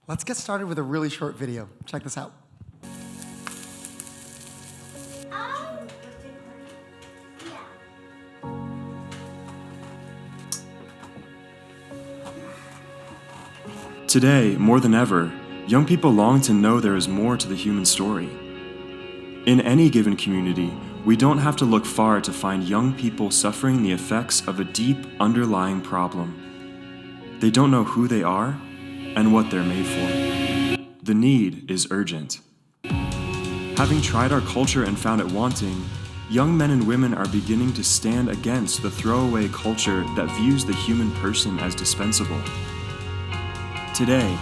Let's get started with a really short video. Check this out. Today, more than ever, young people long to know there is more to the human story. In any given community, we don't have to look far to find young people suffering the effects of a deep underlying problem. They don't know who they are and what they're made for. The need is urgent. Having tried our culture and found it wanting, young men and women are beginning to stand against the throwaway culture that views the human person as dispensable. Today,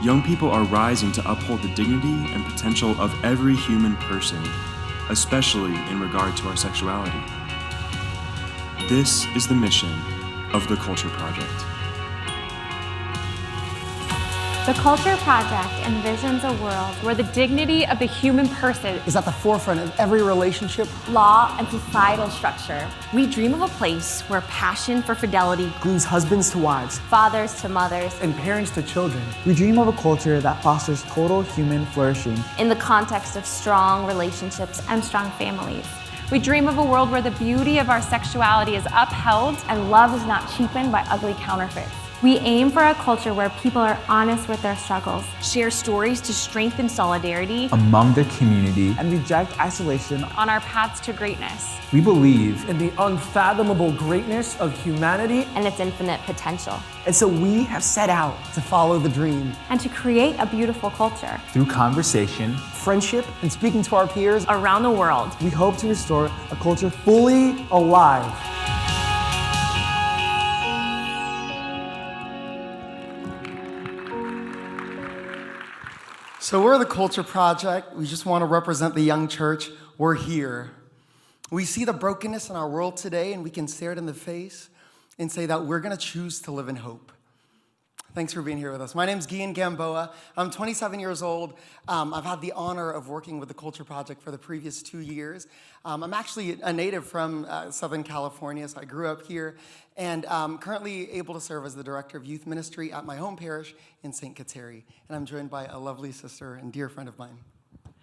young people are rising to uphold the dignity and potential of every human person, especially in regard to our sexuality. This is the mission of the Culture Project. The Culture Project envisions a world where the dignity of the human person Is at the forefront of every relationship. law and societal structure, We dream of a place where passion for fidelity glues husbands to wives, fathers to mothers, and parents to children. We dream of a culture that fosters total human flourishing. in the context of strong relationships and strong families. We dream of a world where the beauty of our sexuality is upheld and love is not cheapened by ugly counterfeits. We aim for a culture where people are honest with their struggles, share stories to strengthen solidarity among the community. And reject isolation. on our paths to greatness We believe In the unfathomable greatness of humanity. and its infinite potential, And so we have set out To follow the dream. and to create a beautiful culture. through conversation, friendship. And speaking to our peers, around the world. We hope to restore a culture fully alive. so we're the Culture Project. We just want to represent the young church. We're here. We see the brokenness in our world today, and we can stare it in the face and say that we're going to choose to live in hope. Thanks for being here with us. My name's Gian Gamboa. I'm 27 years old. I've had the honor of working with the Culture Project for the previous 2 years. I'm actually a native from Southern California, so I grew up here, and I'm currently able to serve as the director of youth ministry at my home parish in St. Kateri. And I'm joined by a lovely sister and dear friend of mine.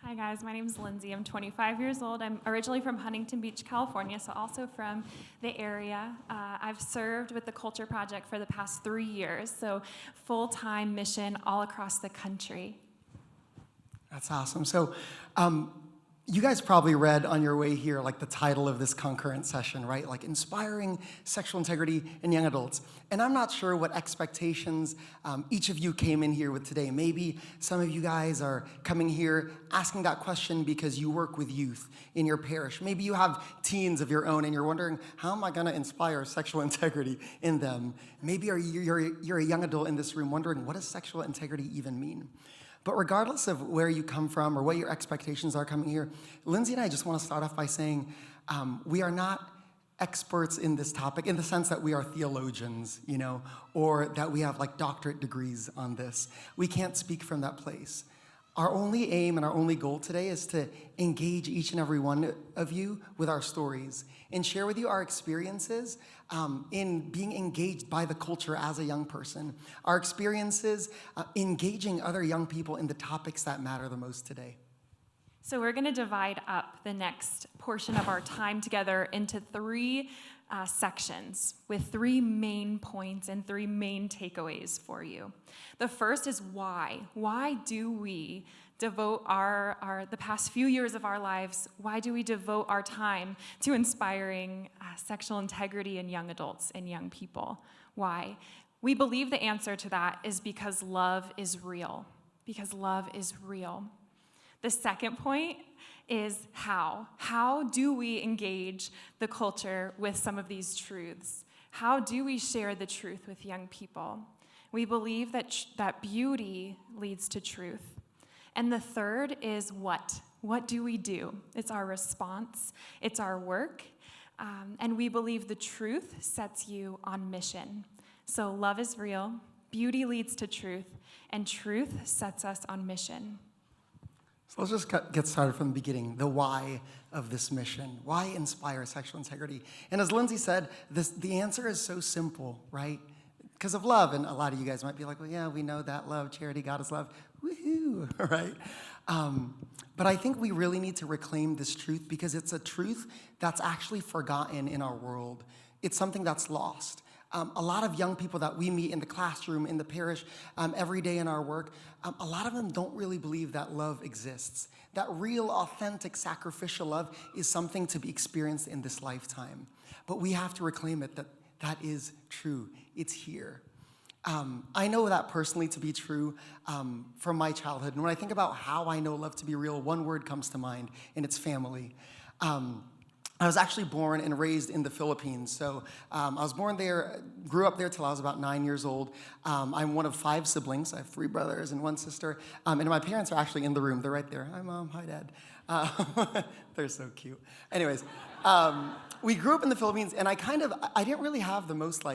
Hi guys, my name is Lindsay. I'm 25 years old. I'm originally from Huntington Beach, California, so also from the area. I've served with the Culture Project for the past 3 years, so full-time mission all across the country. That's awesome. So you guys probably read on your way here, like the title of this concurrent session, right? Like Inspiring Sexual Integrity in Young Adults. And I'm not sure what expectations each of you came in here with today. Maybe some of you guys are coming here asking that question because you work with youth in your parish. Maybe you have teens of your own and you're wondering, how am I gonna inspire sexual integrity in them? Maybe you're a young adult in this room wondering, what does sexual integrity even mean? But regardless of where you come from or what your expectations are coming here, Lindsay and I just want to start off by saying we are not experts in this topic in the sense that we are theologians, or that we have like doctorate degrees on this. We can't speak from that place. Our only aim and our only goal today is to engage each and every one of you with our stories and share with you our experiences in being engaged by the culture as a young person, our experiences engaging other young people in the topics that matter the most today. So we're going to divide up the next portion of our time together into 3 sections with 3 main points and 3 main takeaways for you. The first is why. Why do we devote the past few years of our lives, why do we devote our time to inspiring sexual integrity in young adults and young people? Why? We believe the answer to that is because love is real. Because love is real. The second point is how. How do we engage the culture with some of these truths? How do we share the truth with young people? We believe that beauty leads to truth. And the third is what? What do we do? It's our response. It's our work. And we believe the truth sets you on mission. So love is real, beauty leads to truth, and truth sets us on mission. So let's just get started from the beginning, the why of this mission. Why inspire sexual integrity? And as Lindsay said, the answer is so simple, right? because of love. And a lot of you guys might be like, well, yeah, we know that love, charity, God is love. Woohoo, right? But I think we really need to reclaim this truth because it's a truth that's actually forgotten in our world. It's something that's lost. A lot of young people that we meet in the classroom, in the parish, every day in our work, a lot of them don't really believe that love exists. That real, authentic, sacrificial love is something to be experienced in this lifetime. But we have to reclaim it, that is true. It's here. I know that personally to be true from my childhood. And when I think about how I know love to be real, one word comes to mind, and it's family. I was actually born and raised in the Philippines. So I was born there, grew up there till I was about 9 years old. I'm one of 5 siblings. I have 3 brothers and 1 sister. And my parents are actually in the room. They're right there. Hi, Mom. Hi, Dad. They're so cute. Anyways, we grew up in the Philippines, and I didn't really have the most,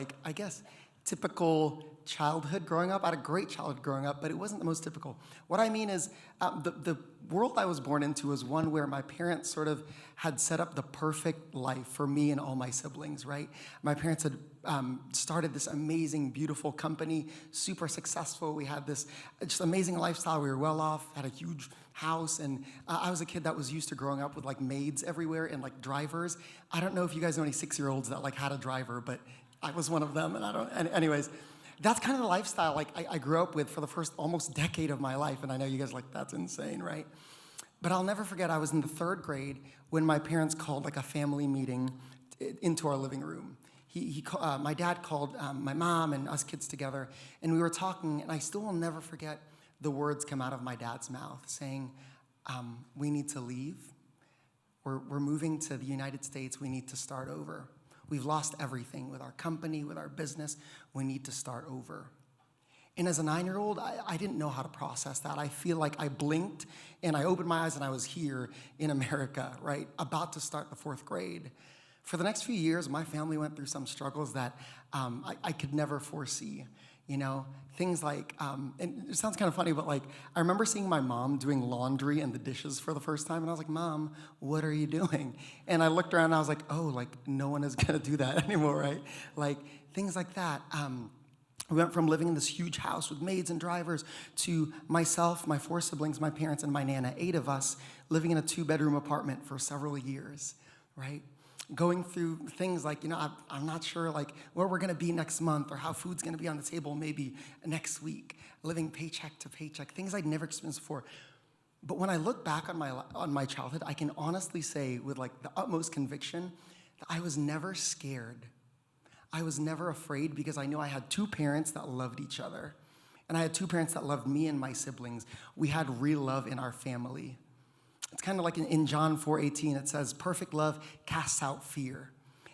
typical childhood growing up. I had a great childhood growing up, but it wasn't the most typical. What I mean is the world I was born into was one where my parents sort of had set up the perfect life for me and all my siblings, right? My parents had started this amazing, beautiful company, super successful. We had this just amazing lifestyle. We were well off, had a huge house, and I was a kid that was used to growing up with maids everywhere and drivers. I don't know if you guys know any 6-year-olds that had a driver, but I was one of them, anyways. That's kind of the lifestyle I grew up with for the first almost decade of my life, and I know you guys are that's insane, right? But I'll never forget, I was in the 3rd grade when my parents called a family meeting into our living room. My dad called my mom and us kids together, and we were talking, and I still will never forget the words come out of my dad's mouth saying, we need to leave. We're moving to the United States. We need to start over. We've lost everything with our company, with our business. We need to start over. And as a 9-year-old, I didn't know how to process that. I feel like I blinked and I opened my eyes and I was here in America, right? About to start the 4th grade. For the next few years, my family went through some struggles that I could never foresee. Things and it sounds kind of funny, but I remember seeing my mom doing laundry and the dishes for the first time, and I was like, Mom, what are you doing? And I looked around and I was like, oh, no one is gonna do that anymore, right? Things like that. We went from living in this huge house with maids and drivers to myself, my 4 siblings, my parents, and my Nana, 8 of us, living in a 2-bedroom apartment for several years, right? Going through things I'm not sure where we're gonna be next month or how food's gonna be on the table maybe next week, living paycheck to paycheck, things I'd never experienced before. But when I look back on my childhood, I can honestly say with the utmost conviction that I was never scared. I was never afraid because I knew I had 2 parents that loved each other. And I had 2 parents that loved me and my siblings. We had real love in our family. It's kind of like in John 4:18, it says, perfect love casts out fear.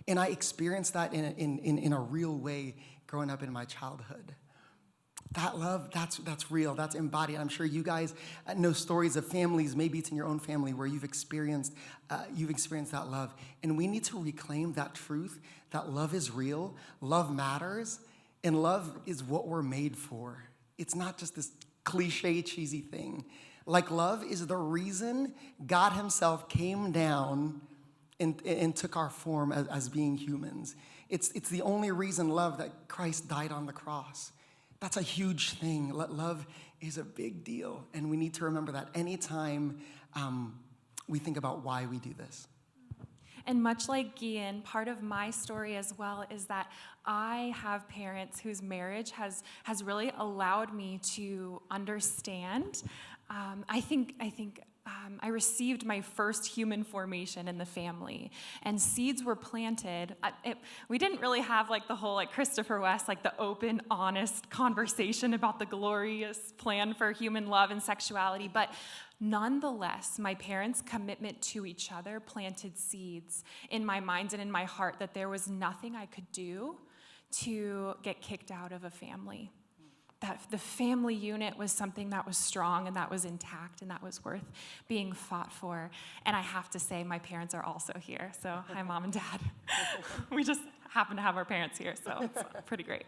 And I experienced that in a real way growing up in my childhood. That love, that's real, that's embodied. I'm sure you guys know stories of families, maybe it's in your own family, where you've experienced that love. And we need to reclaim that truth, that love is real, love matters, and love is what we're made for. It's not just this cliche, cheesy thing. Love is the reason God himself came down and took our form as being humans. It's the only reason, love, that Christ died on the cross. That's a huge thing. Love is a big deal, and we need to remember that anytime we think about why we do this. And much like Gian, part of my story as well is that I have parents whose marriage has really allowed me to understand. I think I received my first human formation in the family, and seeds were planted. We didn't really have the whole Christopher West, the open, honest conversation about the glorious plan for human love and sexuality, but nonetheless, my parents' commitment to each other planted seeds in my mind and in my heart that there was nothing I could do to get kicked out of a family. That the family unit was something that was strong and that was intact and that was worth being fought for. And I have to say, my parents are also here. So hi, Mom and Dad. We just happen to have our parents here, so it's pretty great.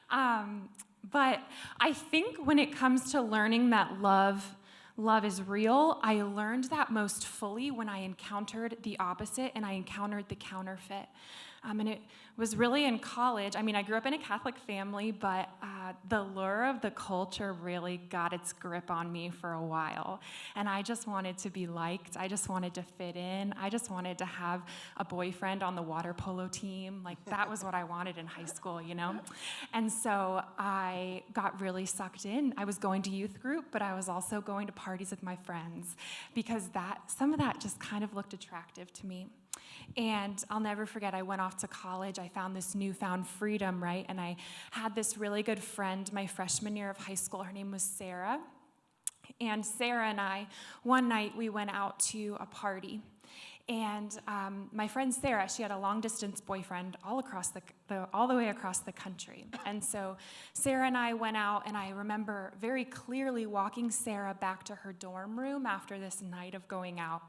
But I think when it comes to learning that love is real, I learned that most fully when I encountered the opposite and I encountered the counterfeit. And it was really in college. I mean, I grew up in a Catholic family, but the lure of the culture really got its grip on me for a while. And I just wanted to be liked. I just wanted to fit in. I just wanted to have a boyfriend on the water polo team. Like, that was what I wanted in high school, you know? And so I got really sucked in. I was going to youth group, but I was also going to parties with my friends because some of that just kind of looked attractive to me. And I'll never forget, I went off to college. I found this newfound freedom, right? And I had this really good friend my freshman year of high school. Her name was Sarah. And Sarah and I, one night, we went out to a party. And my friend Sarah, she had a long-distance boyfriend all the way across the country. And so Sarah and I went out, and I remember very clearly walking Sarah back to her dorm room after this night of going out.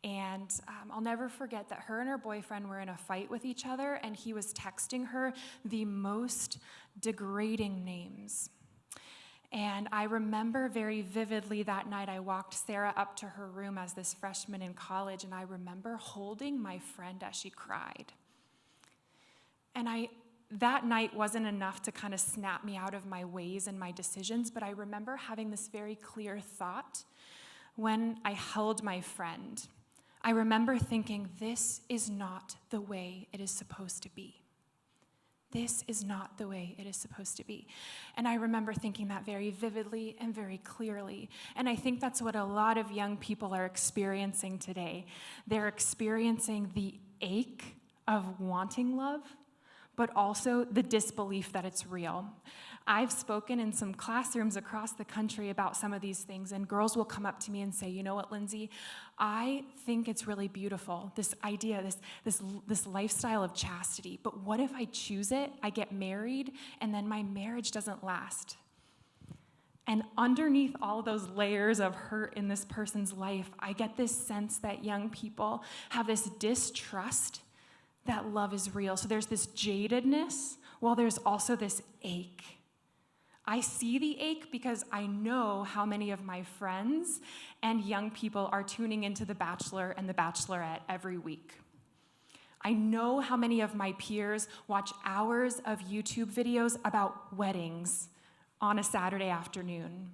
And I'll never forget that her and her boyfriend were in a fight with each other, and he was texting her the most degrading names. And I remember very vividly that night I walked Sarah up to her room as this freshman in college, and I remember holding my friend as she cried. And that night wasn't enough to kind of snap me out of my ways and my decisions, but I remember having this very clear thought when I held my friend. I remember thinking, this is not the way it is supposed to be. This is not the way it is supposed to be. And I remember thinking that very vividly and very clearly. And I think that's what a lot of young people are experiencing today. They're experiencing the ache of wanting love, but also the disbelief that it's real. I've spoken in some classrooms across the country about some of these things, and girls will come up to me and say, you know what, Lindsay, I think it's really beautiful, this idea, this lifestyle of chastity, but what if I choose it, I get married, and then my marriage doesn't last? And underneath all of those layers of hurt in this person's life, I get this sense that young people have this distrust that love is real. So there's this jadedness, while there's also this ache. I see the ache because I know how many of my friends and young people are tuning into The Bachelor and The Bachelorette every week. I know how many of my peers watch hours of YouTube videos about weddings on a Saturday afternoon.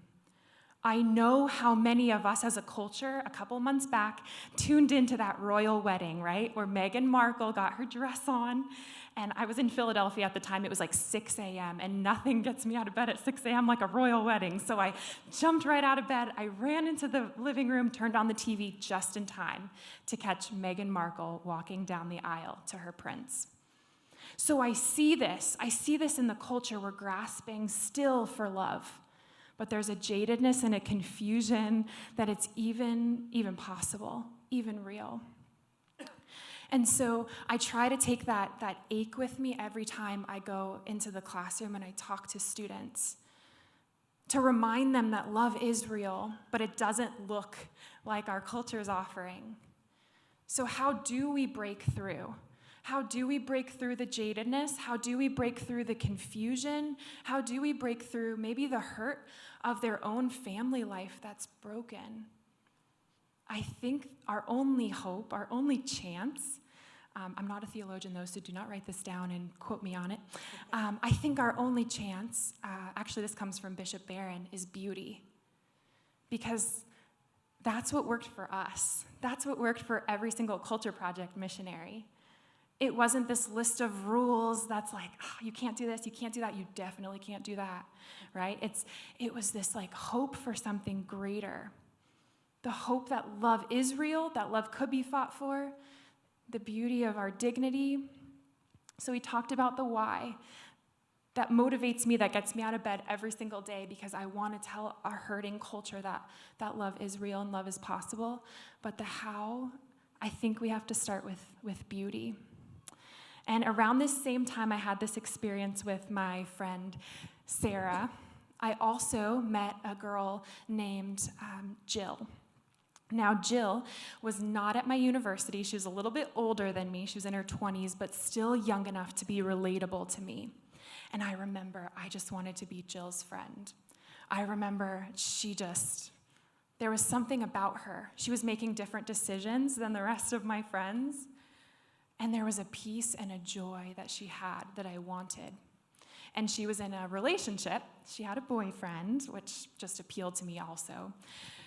I know how many of us as a culture, a couple months back, tuned into that royal wedding, right? Where Meghan Markle got her dress on. And I was in Philadelphia at the time. It was like 6 a.m. And nothing gets me out of bed at 6 a.m. like a royal wedding. So I jumped right out of bed. I ran into the living room, turned on the TV just in time to catch Meghan Markle walking down the aisle to her prince. So I see this in the culture. We're grasping still for love. But there's a jadedness and a confusion that it's even possible, even real. And so I try to take that ache with me every time I go into the classroom and I talk to students to remind them that love is real, but it doesn't look like our culture is offering. So how do we break through? How do we break through the jadedness? How do we break through the confusion? How do we break through maybe the hurt of their own family life that's broken? I think our only hope, our only chance, I'm not a theologian though, so do not write this down and quote me on it. I think our only chance, actually this comes from Bishop Barron, is beauty. Because that's what worked for us. That's what worked for every single Culture Project missionary. It wasn't this list of rules that's like, oh, you can't do this, you can't do that, you definitely can't do that, right? It was this like hope for something greater. The hope that love is real, that love could be fought for, the beauty of our dignity. So we talked about the why. That motivates me, that gets me out of bed every single day because I want to tell our hurting culture that love is real and love is possible. But the how, I think we have to start with beauty. And around this same time I had this experience with my friend Sarah, I also met a girl named Jill. Now, Jill was not at my university. She was a little bit older than me. She was in her 20s, but still young enough to be relatable to me. And I remember I just wanted to be Jill's friend. I remember there was something about her. She was making different decisions than the rest of my friends. And there was a peace and a joy that she had that I wanted. And she was in a relationship. She had a boyfriend, which just appealed to me also.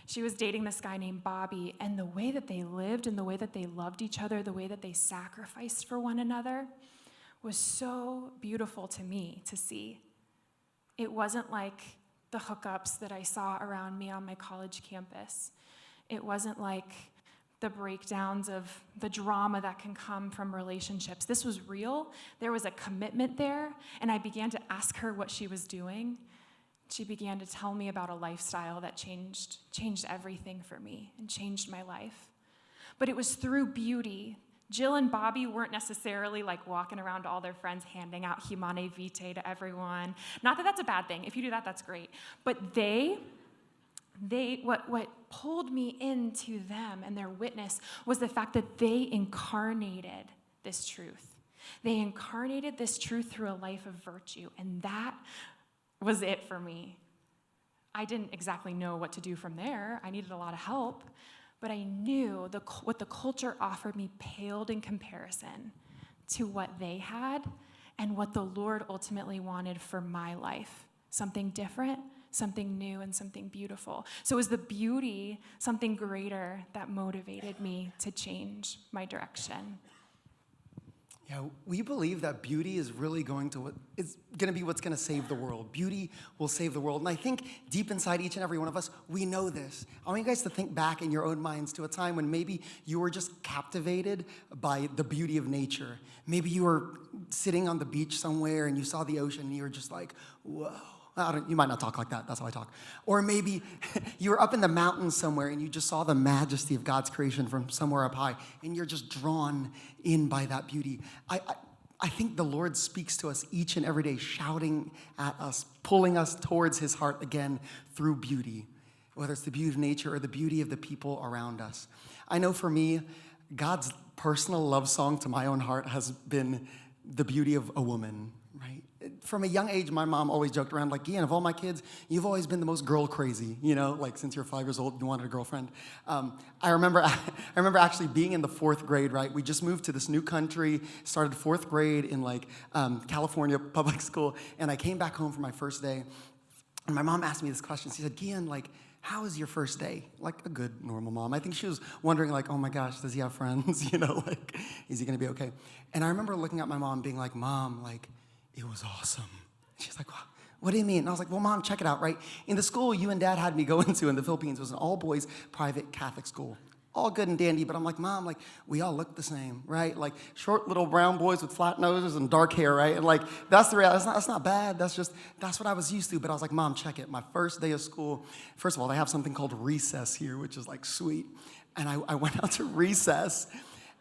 She was dating this guy named Bobby, and the way that they lived and the way that they loved each other, the way that they sacrificed for one another was so beautiful to me to see. It wasn't like the hookups that I saw around me on my college campus. It wasn't like the breakdowns of the drama that can come from relationships. This was real. There was a commitment there, and I began to ask her what she was doing. She began to tell me about a lifestyle that changed everything for me and changed my life. But it was through beauty. Jill and Bobby weren't necessarily like walking around to all their friends handing out Humane Vitae to everyone. Not that that's a bad thing. If you do that, that's great. But what pulled me into them and their witness was the fact that they incarnated this truth. They incarnated this truth through a life of virtue, and that was it for me. I didn't exactly know what to do from there. I needed a lot of help, but I knew what the culture offered me paled in comparison to what they had and what the Lord ultimately wanted for my life. Something different, something new, and something beautiful. So it was the beauty, something greater, that motivated me to change my direction. Yeah, we believe that beauty is really going to be what's going to save the world. Beauty will save the world. And I think deep inside each and every one of us, we know this. I want you guys to think back in your own minds to a time when maybe you were just captivated by the beauty of nature. Maybe you were sitting on the beach somewhere and you saw the ocean and you were just like, whoa. You might not talk like that. That's how I talk. Or maybe you were up in the mountains somewhere and you just saw the majesty of God's creation from somewhere up high, and you're just drawn in by that beauty. I think the Lord speaks to us each and every day, shouting at us, pulling us towards his heart again through beauty, whether it's the beauty of nature or the beauty of the people around us. I know for me, God's personal love song to my own heart has been the beauty of a woman, right? From a young age, my mom always joked around, like, Gian, of all my kids, you've always been the most girl crazy, like since you're 5 years old, you wanted a girlfriend. I remember actually being in the 4th grade, right? We just moved to this new country, started 4th grade in California public school, and I came back home for my first day, and my mom asked me this question. She said, Gian, how was your first day? Like a good, normal mom. I think she was wondering, oh my gosh, does he have friends? Is he gonna be okay? And I remember looking at my mom being like, Mom, it was awesome. She's like, what do you mean? And I was like, well, Mom, check it out, right? In the school you and Dad had me go into in the Philippines, it was an all-boys private Catholic school. All good and dandy, but I'm like, Mom, we all look the same, right? Short little brown boys with flat noses and dark hair, right? And that's the reality. That's not bad. That's what I was used to. But I was like, Mom, check it. My first day of school, first of all, they have something called recess here, which is sweet. And I went out to recess,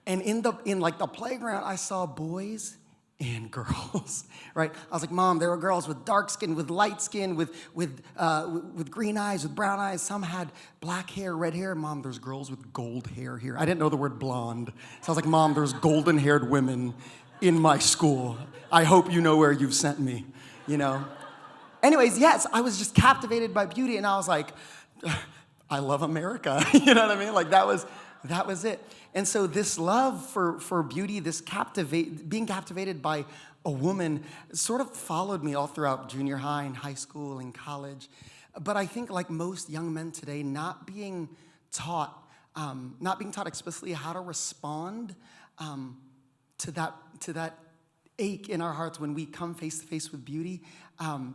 and in the playground, I saw boys and girls, right? I was like, Mom, there were girls with dark skin, with light skin, with green eyes, with brown eyes. Some had black hair, red hair. Mom, there's girls with gold hair here. I didn't know the word blonde. So I was like, Mom, there's golden-haired women in my school. I hope you know where you've sent me, Anyways, yes, I was just captivated by beauty, and I was like, I love America. You know what I mean? That was it. And so this love for beauty, this being captivated by a woman sort of followed me all throughout junior high and high school and college. But I think like most young men today, not being taught explicitly how to respond to that ache in our hearts when we come face to face with beauty,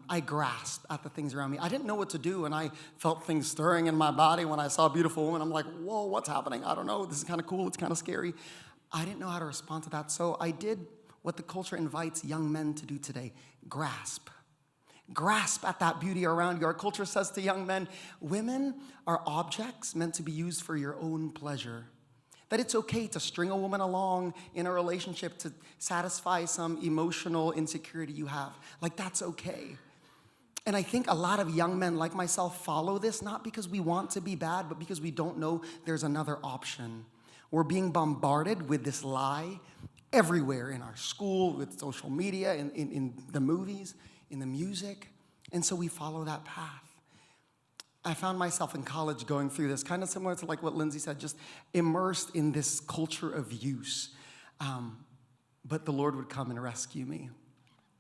I grasped at the things around me. I didn't know what to do, and I felt things stirring in my body when I saw a beautiful woman. I'm like, whoa, what's happening? I don't know. This is kind of cool. It's kind of scary. I didn't know how to respond to that, so I did what the culture invites young men to do today: grasp. Grasp at that beauty around you. Our culture says to young men, women are objects meant to be used for your own pleasure. That it's okay to string a woman along in a relationship to satisfy some emotional insecurity you have. That's okay. And I think a lot of young men like myself follow this, not because we want to be bad, but because we don't know there's another option. We're being bombarded with this lie everywhere, in our school, with social media, in the movies, in the music. And so we follow that path. I found myself in college going through this, kind of similar to what Lindsay said, just immersed in this culture of use. but the Lord would come and rescue me.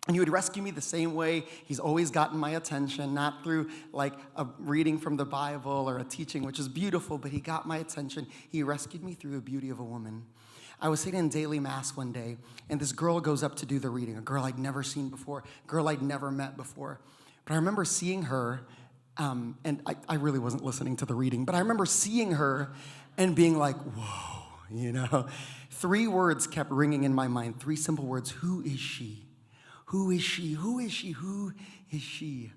And he would rescue me the same way he's always gotten my attention, not through like a reading from the Bible or a teaching, which is beautiful, but he got my attention. He rescued me through the beauty of a woman. I was sitting in daily mass one day, and this girl goes up to do the reading, a girl I'd never seen before, a girl I'd never met before. But I remember seeing her, and I really wasn't listening to the reading, but I remember seeing her and being like, whoa, you know. 3 words kept ringing in my mind, 3 simple words. Who is she? Who is she? Who is she? Who is she?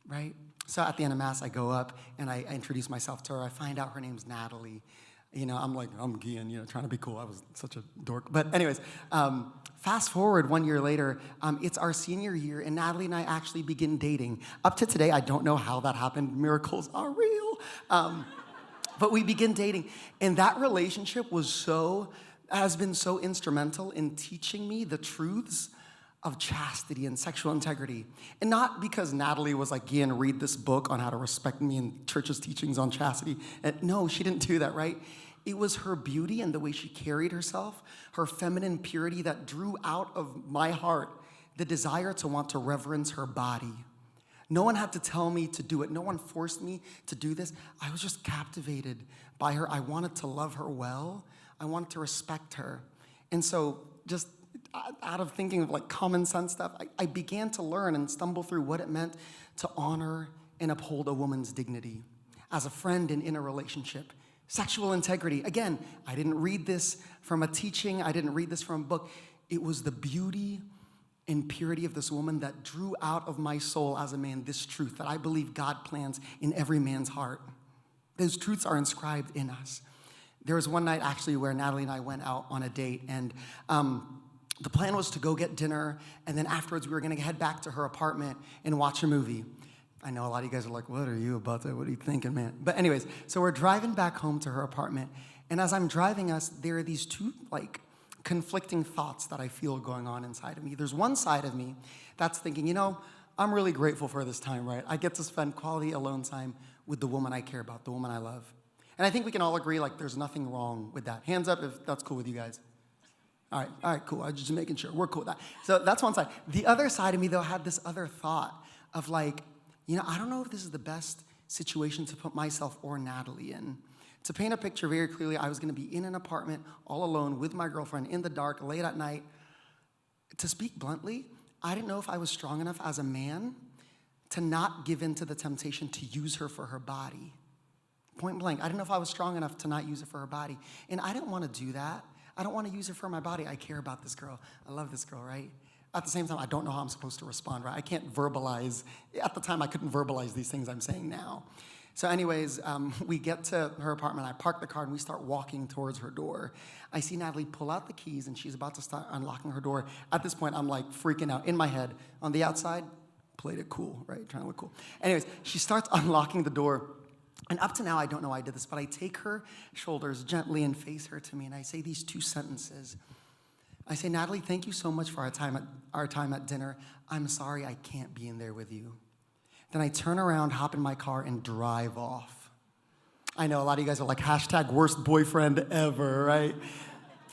Right? So at the end of Mass, I go up and I introduce myself to her. I find out her name's Natalie. You know, I'm like, I'm Gian, you know, trying to be cool. I was such a dork. But anyways, fast forward 1 year later, it's our senior year, and Natalie and I actually begin dating. Up to today, I don't know how that happened. Miracles are real. But we begin dating. And that relationship has been so instrumental in teaching me the truths of chastity and sexual integrity. And not because Natalie was like, Gian, read this book on how to respect me and church's teachings on chastity. And no, she didn't do that, right? It was her beauty and the way she carried herself, her feminine purity that drew out of my heart the desire to want to reverence her body. No one had to tell me to do it. No one forced me to do this. I was just captivated by her. I wanted to love her well. I wanted to respect her. And so just out of thinking of like common sense stuff, I began to learn and stumble through what it meant to honor and uphold a woman's dignity as a friend and in a relationship. Sexual integrity. Again, I didn't read this from a teaching. I didn't read this from a book. It was the beauty and purity of this woman that drew out of my soul as a man this truth that I believe God plants in every man's heart. Those truths are inscribed in us. There was one night actually where Natalie and I went out on a date, and the plan was to go get dinner, and then afterwards we were going to head back to her apartment and watch a movie. I know a lot of you guys are like, what are you about to, what are you thinking, man? But anyways, so we're driving back home to her apartment, and as I'm driving us, there are these 2 like conflicting thoughts that I feel going on inside of me. There's one side of me that's thinking, you know, I'm really grateful for this time, right? I get to spend quality alone time with the woman I care about, the woman I love. And I think we can all agree, like, there's nothing wrong with that. Hands up if that's cool with you guys. All right, cool. I'm just making sure. We're cool with that. So that's one side. The other side of me, though, had this other thought of, like, you know, I don't know if this is the best situation to put myself or Natalie in. To paint a picture very clearly, I was going to be in an apartment all alone with my girlfriend in the dark, late at night. To speak bluntly, I didn't know if I was strong enough as a man to not give in to the temptation to use her for her body. Point blank. I didn't know if I was strong enough to not use her for her body. And I didn't want to do that. I don't want to use her for my body. I care about this girl. I love this girl, right? At the same time, I don't know how I'm supposed to respond, right? I can't verbalize. At the time, I couldn't verbalize these things I'm saying now. So anyways, we get to her apartment. I park the car, and we start walking towards her door. I see Natalie pull out the keys, and she's about to start unlocking her door. At this point, I'm like freaking out in my head. On the outside, played it cool, right? Trying to look cool. Anyways, she starts unlocking the door. And up to now, I don't know why I did this, but I take her shoulders gently and face her to me, and I say these 2 sentences. I say, Natalie, thank you so much for our time at dinner. I'm sorry I can't be in there with you. Then I turn around, hop in my car, and drive off. I know a lot of you guys are like, hashtag worst boyfriend ever, right?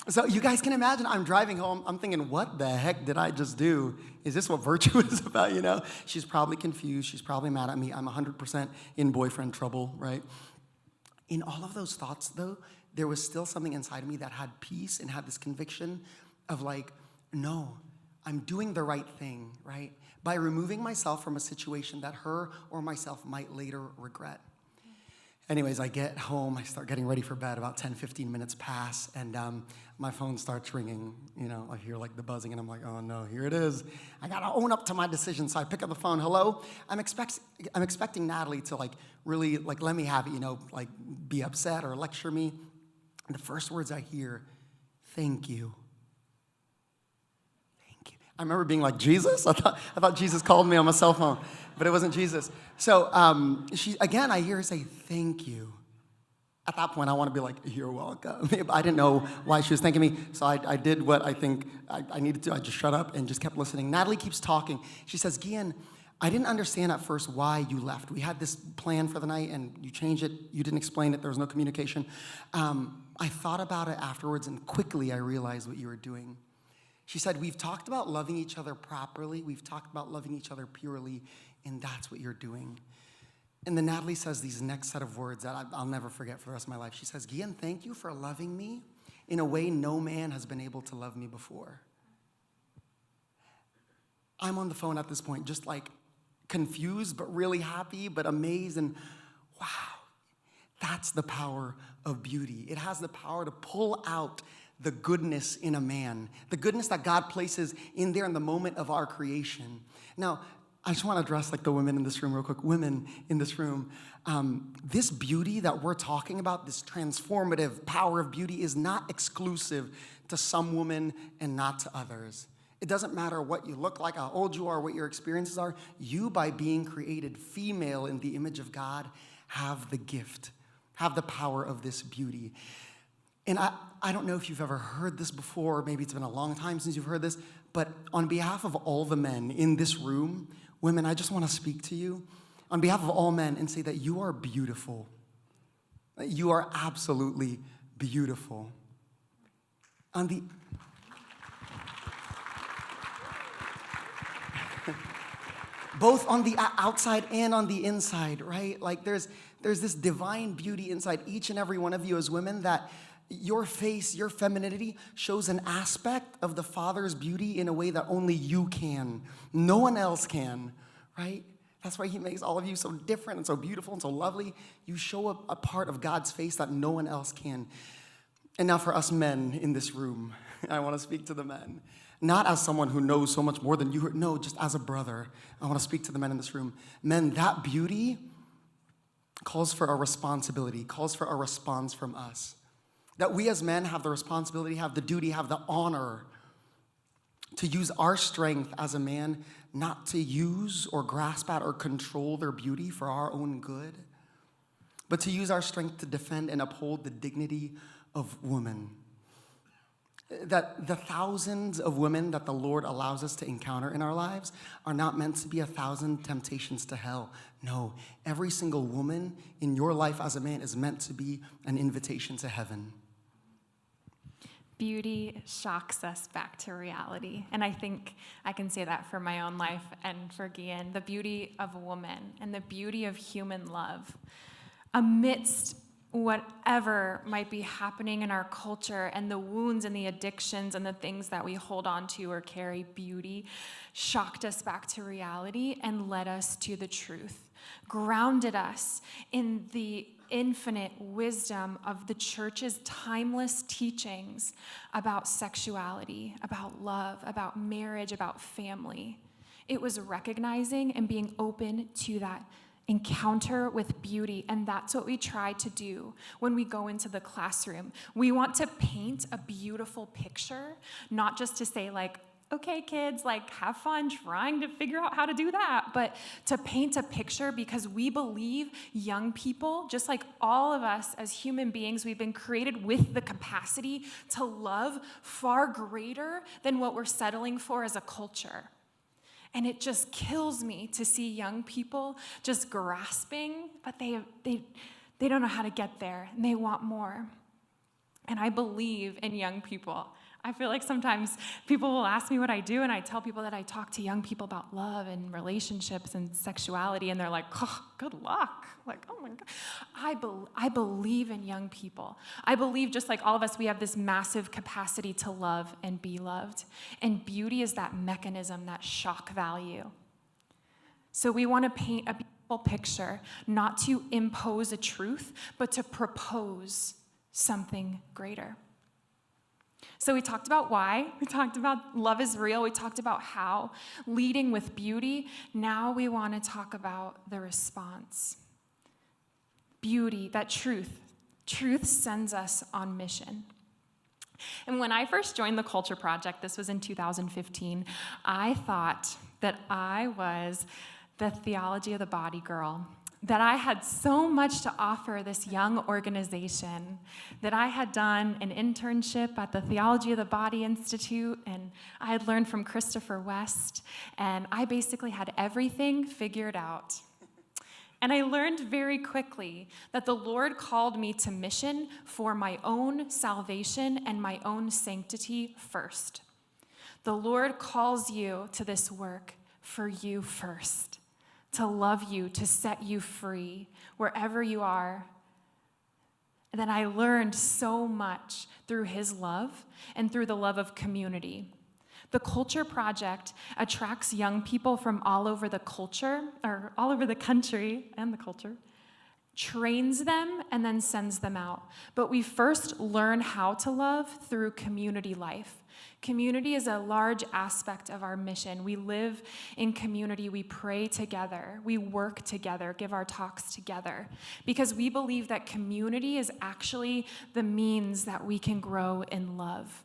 So you guys can imagine I'm driving home. I'm thinking, what the heck did I just do? Is this what virtue is about, you know? She's probably confused. She's probably mad at me. I'm 100% in boyfriend trouble, right? In all of those thoughts, though, there was still something inside of me that had peace and had this conviction of like, no, I'm doing the right thing, right? By removing myself from a situation that her or myself might later regret. Anyways, I get home, I start getting ready for bed, about 10, 15 minutes pass, and my phone starts ringing. You know, I hear like the buzzing, and I'm like, oh no, here it is. I gotta own up to my decision, so I pick up the phone. Hello? I'm expecting Natalie to like really like let me have it, you know, like be upset or lecture me. And the first words I hear, thank you. Thank you. I remember being like, Jesus? I thought Jesus called me on my cell phone, but it wasn't Jesus. So I hear her say, thank you. At that point, I want to be like, you're welcome. I didn't know why she was thanking me, so I did what I think I needed to. I just shut up and just kept listening. Natalie keeps talking. She says, Gian, I didn't understand at first why you left. We had this plan for the night, and you changed it. You didn't explain it. There was no communication. I thought about it afterwards, and quickly I realized what you were doing. She said, we've talked about loving each other properly, we've talked about loving each other purely, and that's what you're doing. And then Natalie says these next set of words that I'll never forget for the rest of my life. She says, Gian, thank you for loving me in a way no man has been able to love me before. I'm on the phone at this point, just like confused, but really happy, but amazed, and wow, that's the power of beauty. It has the power to pull out the goodness in a man, the goodness that God places in there in the moment of our creation. Now, I just want to address like the women in this room real quick. Women in this room, this beauty that we're talking about, this transformative power of beauty is not exclusive to some women and not to others. It doesn't matter what you look like, how old you are, what your experiences are. You, by being created female in the image of God, have the gift, have the power of this beauty. And I don't know if you've ever heard this before, maybe it's been a long time since you've heard this, but on behalf of all the men in this room, women, I just want to speak to you on behalf of all men and say that you are beautiful. You are absolutely beautiful. Both on the outside and on the inside, right? Like there's this divine beauty inside each and every one of you as women that your face, your femininity shows an aspect of the Father's beauty in a way that only you can. No one else can, right? That's why he makes all of you so different and so beautiful and so lovely. You show a part of God's face that no one else can. And now for us men in this room, I want to speak to the men. Not as someone who knows so much more than you, no, just as a brother. I want to speak to the men in this room. Men, that beauty calls for a responsibility, calls for a response from us. That we as men have the responsibility, have the duty, have the honor to use our strength as a man, not to use or grasp at or control their beauty for our own good, but to use our strength to defend and uphold the dignity of woman. That the thousands of women that the Lord allows us to encounter in our lives are not meant to be 1,000 temptations to hell. No, every single woman in your life as a man is meant to be an invitation to heaven. Beauty shocks us back to reality. And I think I can say that for my own life and for Gian. The beauty of a woman and the beauty of human love. Amidst whatever might be happening in our culture and the wounds and the addictions and the things that we hold on to or carry, beauty shocked us back to reality and led us to the truth, grounded us in the infinite wisdom of the church's timeless teachings about sexuality, about love, about marriage, about family. It was recognizing and being open to that encounter with beauty, and that's what we try to do when we go into the classroom. We want to paint a beautiful picture, not just to say like, okay, kids, like have fun trying to figure out how to do that, but to paint a picture because we believe young people, just like all of us as human beings, we've been created with the capacity to love far greater than what we're settling for as a culture. And it just kills me to see young people just grasping, but they don't know how to get there, and they want more. And I believe in young people. I feel like sometimes people will ask me what I do, and I tell people that I talk to young people about love and relationships and sexuality, and they're like, oh, good luck. Like, oh my God. I believe in young people. I believe just like all of us, we have this massive capacity to love and be loved. And beauty is that mechanism, that shock value. So we want to paint a beautiful picture, not to impose a truth, but to propose something greater. So we talked about why, we talked about love is real, we talked about how, leading with beauty. Now we want to talk about the response. Beauty, that truth. Truth sends us on mission. And when I first joined the Culture Project, this was in 2015, I thought that I was the theology of the body girl, that I had so much to offer this young organization, that I had done an internship at the Theology of the Body Institute, and I had learned from Christopher West, and I basically had everything figured out. And I learned very quickly that the Lord called me to mission for my own salvation and my own sanctity first. The Lord calls you to this work for you first, to love you, to set you free wherever you are. And then I learned so much through his love and through the love of community. The Culture Project attracts young people from all over the culture, or all over the country and the culture, trains them, and then sends them out. But we first learn how to love through community life. Community is a large aspect of our mission. We live in community. We pray together. We work together, give our talks together, because we believe that community is actually the means that we can grow in love.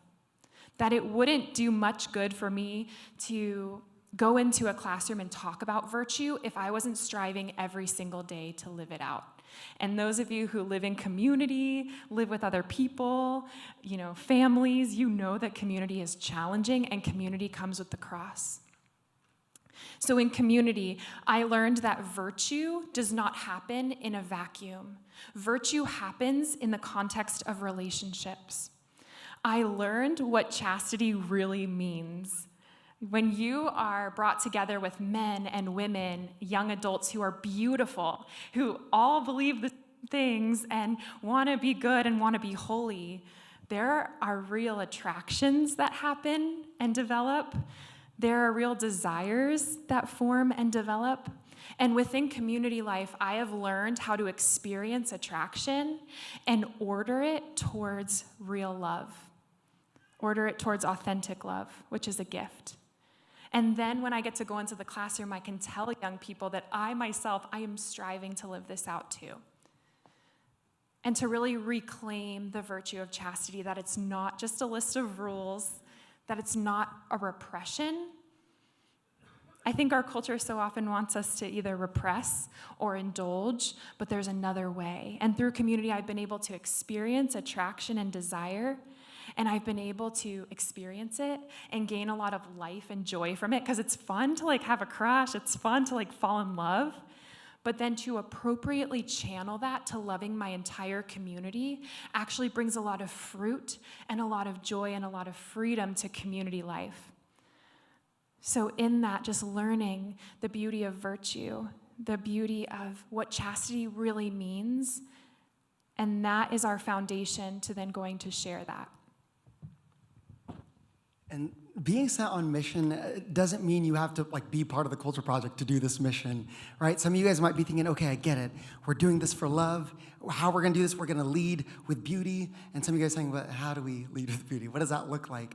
That it wouldn't do much good for me to go into a classroom and talk about virtue if I wasn't striving every single day to live it out. And those of you who live in community, live with other people, families, you know that community is challenging, and community comes with the cross. So in community, I learned that virtue does not happen in a vacuum. Virtue happens in the context of relationships. I learned what chastity really means. When you are brought together with men and women, young adults who are beautiful, who all believe the things and want to be good and want to be holy, there are real attractions that happen and develop. There are real desires that form and develop. And within community life, I have learned how to experience attraction and order it towards real love. Order it towards authentic love, which is a gift. And then when I get to go into the classroom, I can tell young people that I am striving to live this out too. And to really reclaim the virtue of chastity, that it's not just a list of rules, that it's not a repression. I think our culture so often wants us to either repress or indulge, but there's another way. And through community, I've been able to experience attraction and desire, and I've been able to experience it and gain a lot of life and joy from it, because it's fun to have a crush, it's fun to fall in love, but then to appropriately channel that to loving my entire community actually brings a lot of fruit and a lot of joy and a lot of freedom to community life. So in that, just learning the beauty of virtue, the beauty of what chastity really means, and that is our foundation to then going to share that. And being set on mission doesn't mean you have to be part of the Culture Project to do this mission, right? Some of you guys might be thinking, okay, I get it. We're doing this for love. How we're gonna do this, we're gonna lead with beauty. And some of you guys are saying, but how do we lead with beauty? What does that look like?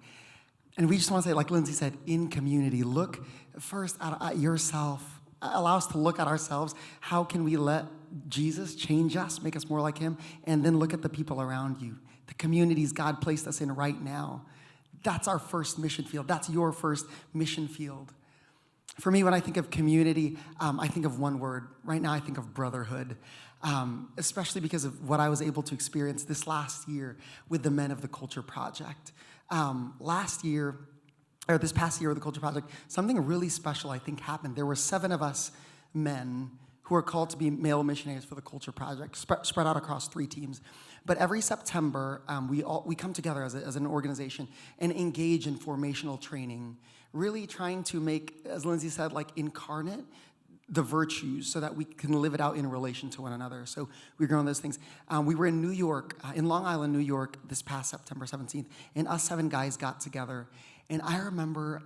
And we just wanna say, like Lindsay said, in community, look first at yourself. Allow us to look at ourselves. How can we let Jesus change us, make us more like him? And then look at the people around you, the communities God placed us in right now. That's our first mission field. That's your first mission field. For me, when I think of community, I think of one word. Right now, I think of brotherhood, especially because of what I was able to experience this last year with the men of the Culture Project. This past year with the Culture Project, something really special, I think, happened. There were 7 of us men who are called to be male missionaries for the Culture Project, spread out across 3 teams. But every September, we come together as an organization and engage in formational training, really trying to make, as Lindsay said, incarnate the virtues so that we can live it out in relation to one another. So we're growing those things. We were in New York, in Long Island, New York, this past September 17th, and us 7 guys got together. And I remember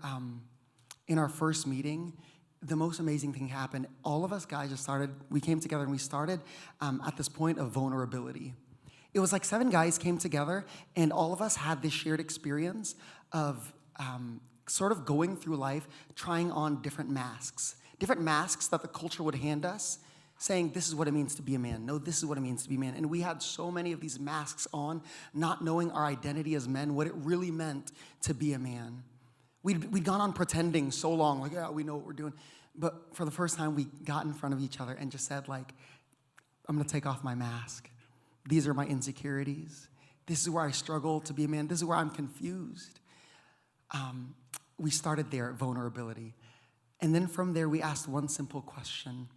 in our first meeting, the most amazing thing happened. All of us guys we came together and we started at this point of vulnerability. It was 7 guys came together, and all of us had this shared experience of sort of going through life, trying on different masks that the culture would hand us, saying, this is what it means to be a man. No, this is what it means to be a man. And we had so many of these masks on, not knowing our identity as men, what it really meant to be a man. We'd gone on pretending so long, yeah, we know what we're doing. But for the first time, we got in front of each other and just said, I'm gonna take off my mask. These are my insecurities. This is where I struggle to be a man. This is where I'm confused. We started there at vulnerability. And then from there, we asked one simple question.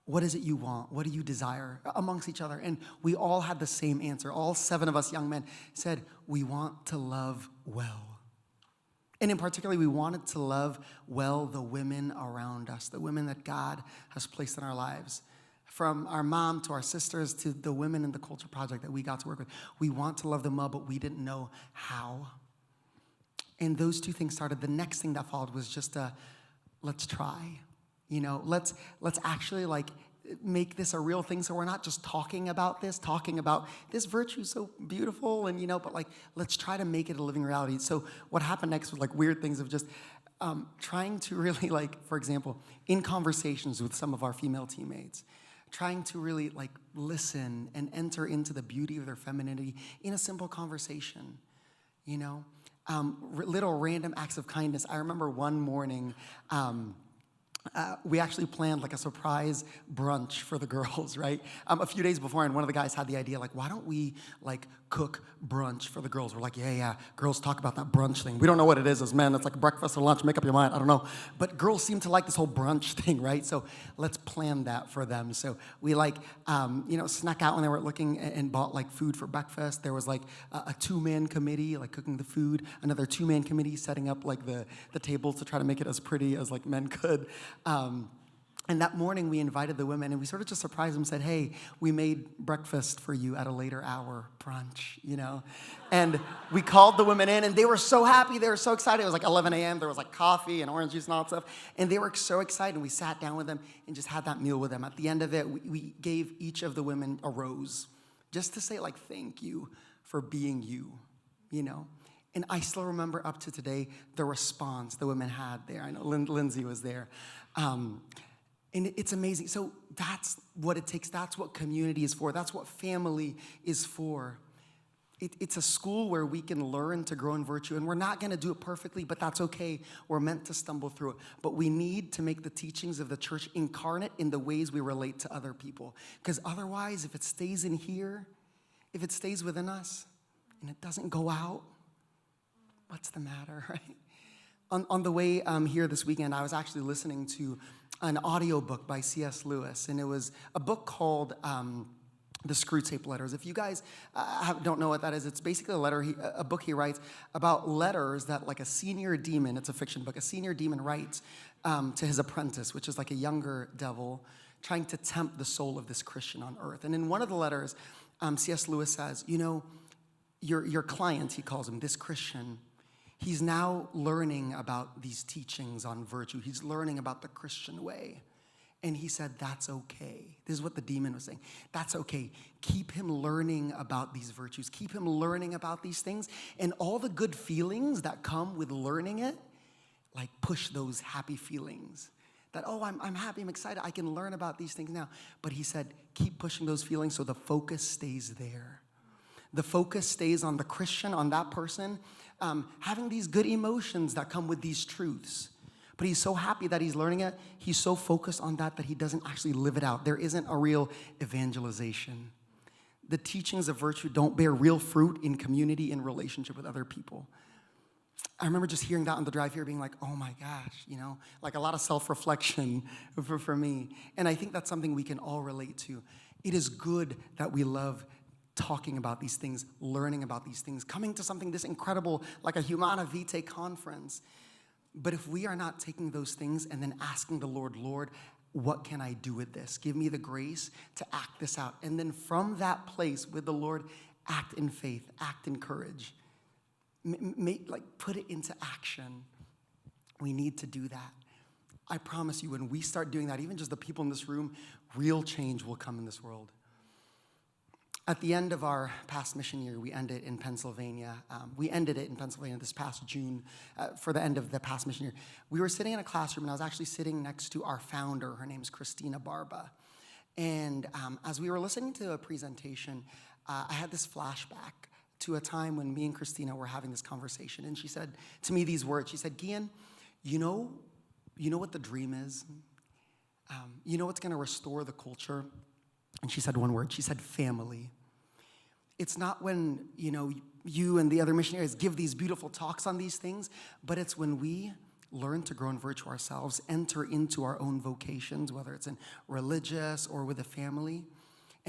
What is it you want? What do you desire? Amongst each other. And we all had the same answer. All 7 of us young men said, we want to love well. And in particular, we wanted to love well the women around us, the women that God has placed in our lives. From our mom to our sisters to the women in the Culture Project that we got to work with. We want to love them well, but we didn't know how. And those two things started. The next thing that followed was just let's try. Let's actually make this a real thing, so we're not just talking about this virtue is so beautiful, and but let's try to make it a living reality. So what happened next was weird things of just trying to really for example, in conversations with some of our female teammates, trying to really listen and enter into the beauty of their femininity in a simple conversation, little random acts of kindness. I remember one morning, we actually planned a surprise brunch for the girls, right? A few days before, and one of the guys had the idea, why don't we cook brunch for the girls? We're yeah, girls talk about that brunch thing. We don't know what it is as men. It's breakfast or lunch, make up your mind, I don't know. But girls seem to like this whole brunch thing, right? So let's plan that for them. So we snuck out when they were looking and bought food for breakfast. There was a two-man committee, cooking the food, another two-man committee setting up the tables to try to make it as pretty as men could. And that morning we invited the women, and we sort of just surprised them, said, hey, we made breakfast for you at a later hour, brunch, And we called the women in, and they were so happy, they were so excited. It was 11 a.m., there was coffee and orange juice and all that stuff, and they were so excited. We sat down with them and just had that meal with them. At the end of it, we gave each of the women a rose, just to say thank you for being you, And I still remember up to today the response the women had there. I know Lindsay was there. And it's amazing. So that's what it takes. That's what community is for. That's what family is for. It's a school where we can learn to grow in virtue. And we're not going to do it perfectly, but that's okay. We're meant to stumble through it. But we need to make the teachings of the church incarnate in the ways we relate to other people. Because otherwise, if it stays in here, if it stays within us, and it doesn't go out, what's the matter, right? On the way here this weekend, I was actually listening to an audiobook by C.S. Lewis, and it was a book called The Screwtape Letters. If you guys don't know what that is, it's basically a book he writes about letters that a senior demon, it's a fiction book, a senior demon writes to his apprentice, which is a younger devil, trying to tempt the soul of this Christian on earth. And in one of the letters, C.S. Lewis says, your client, he calls him, this Christian, he's now learning about these teachings on virtue. He's learning about the Christian way. And he said, that's okay. This is what the demon was saying. That's okay. Keep him learning about these virtues. Keep him learning about these things. And all the good feelings that come with learning it, push those happy feelings. That, I'm happy, I'm excited, I can learn about these things now. But he said, keep pushing those feelings so the focus stays there. The focus stays on the Christian, on that person, having these good emotions that come with these truths. But he's so happy that he's learning it. He's so focused on that he doesn't actually live it out. There isn't a real evangelization. The teachings of virtue don't bear real fruit in community, in relationship with other people. I remember just hearing that on the drive here being oh my gosh, a lot of self-reflection for me. And I think that's something we can all relate to. It is good that we love talking about these things, learning about these things, coming to something this incredible like a Humana Vitae conference. But if we are not taking those things and then asking the Lord, what can I do with this? Give me the grace to act this out. And then from that place with the Lord, act in faith, act in courage. Put it into action. We need to do that. I promise you, when we start doing that, even just the people in this room, real change will come in this world. At the end of our past mission year, we ended in Pennsylvania. We ended it in Pennsylvania this past June for the end of the past mission year. We were sitting in a classroom, and I was actually sitting next to our founder. Her name's Christina Barba. And as we were listening to a presentation, I had this flashback to a time when me and Christina were having this conversation. And she said to me these words. She said, Gian, you know what the dream is? You know what's going to restore the culture? And she said one word. She said family. It's not when, you and the other missionaries give these beautiful talks on these things, but it's when we learn to grow in virtue ourselves, enter into our own vocations, whether it's in religious or with a family,